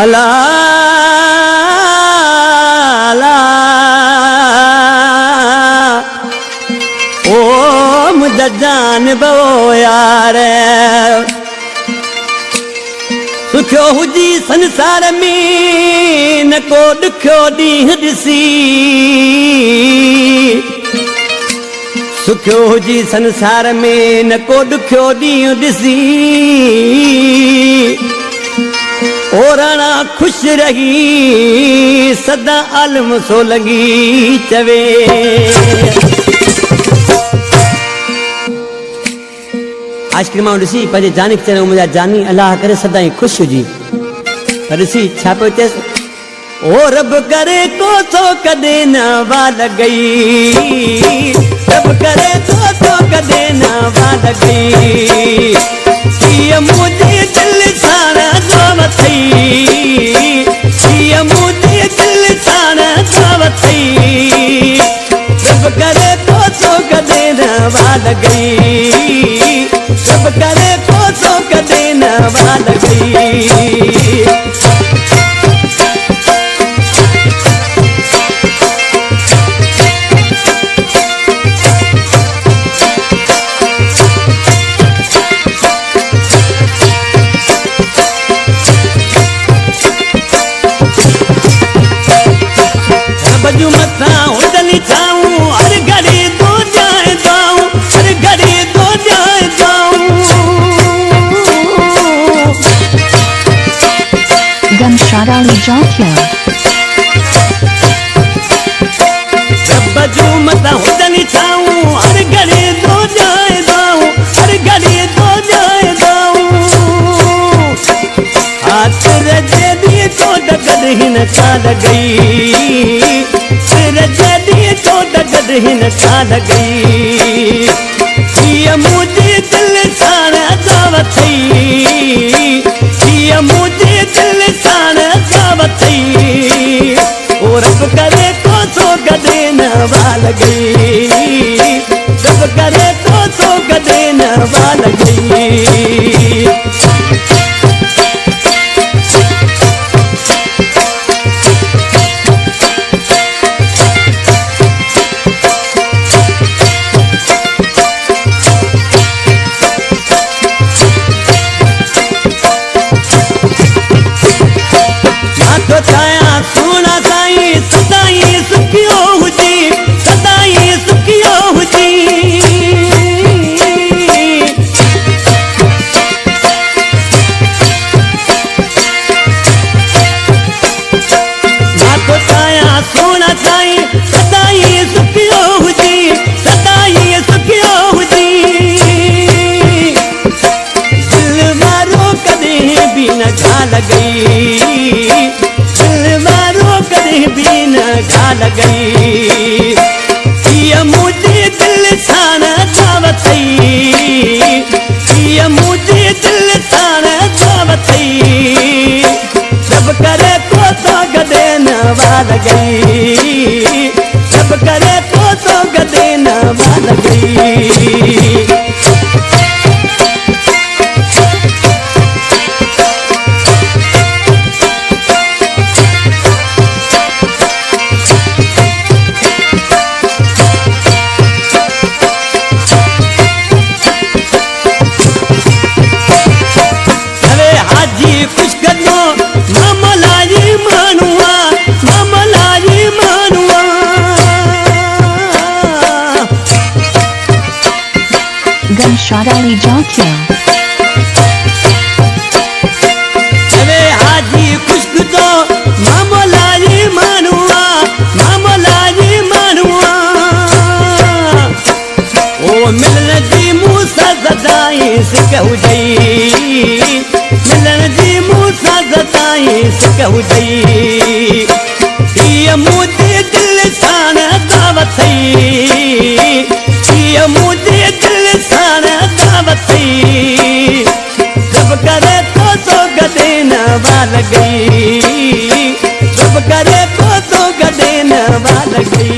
अला अला ओ मुझा जान बो यार सुखियो हुजी संसार में न को दुखियो ॾींहुं ॾिसी सुखियो हुजी संसार में न को दुखियो ॾींहुं ॾिसी ओराणा खुश रही सदा आलम सो लगी चवे आशिक़ मां ॾिसी पंहिंजे जानी चयो मुंहिंजा जानी अलाह करे सदा ई ख़ुशि हुजी पर ॾिसी छा पियो चएसि ओ रब करे को तो कॾहिं न वाल गई रब करे को तो कॾहिं न वाल गई हीअ मुंहिंजे दिल सां दाव थई हीअ मुंहिंजे दिल सां दाव थई रब करे को तो कॾहिं न वाल गई रब करे को तो कॾहिं न वाल गई बजू मथा उडली जाऊं हर घड़ी तो जाए जाऊं हर घड़ी तो जाए जाऊं गमशारानी जाकिया बजू मथा उडली जाऊं हर घड़ी तो जाए जाऊं हर घड़ी तो जाए जाऊं हाथ रजे दी तो कॾहिं न चाल गई जॾहिं तो कॾहिं न चाल गई हीअ मुंहिंजे दिल सां दाव थई हीअ मुंहिंजे दिल सां दाव थई ओ रब करे को तो कॾहिं न वाल गई रब करे को तो कॾहिं न वाल गई तो छाया सोना साईं सदाई सुखियो हुजी सदाई सुखियो हुजी तो छाया सोना साईं सदाई सुखियो हुजी सदाई सुखियो हुजी दिल मारो कॾहिं बि न ॻाल्हि गई कॾहिं बि न ॻाल्हि गई हीअ मुंहिंजे दिल सां दाव थई हीअ मुंहिंजे दिल सां दाव थई रब करे को तो कॾहिं न वाल गई रब करे को तो कॾहिं न वाल गई गमशारानी जाकिया अरे हाजी खुश्क तो मामलाजी मानुआ मामलाजी मानुआ ओ मिलन जी मूसा सदाई सिक हुजई मिलन जी मूसा सदाई सिक हुजई हीअ मुंहिंजे दिल सां दाव थई हीअ मुंहिंजे दिल सां दाव थई रब करे को तो कॾहिं न वाल गई रब करे को तो कॾहिं न वाल गई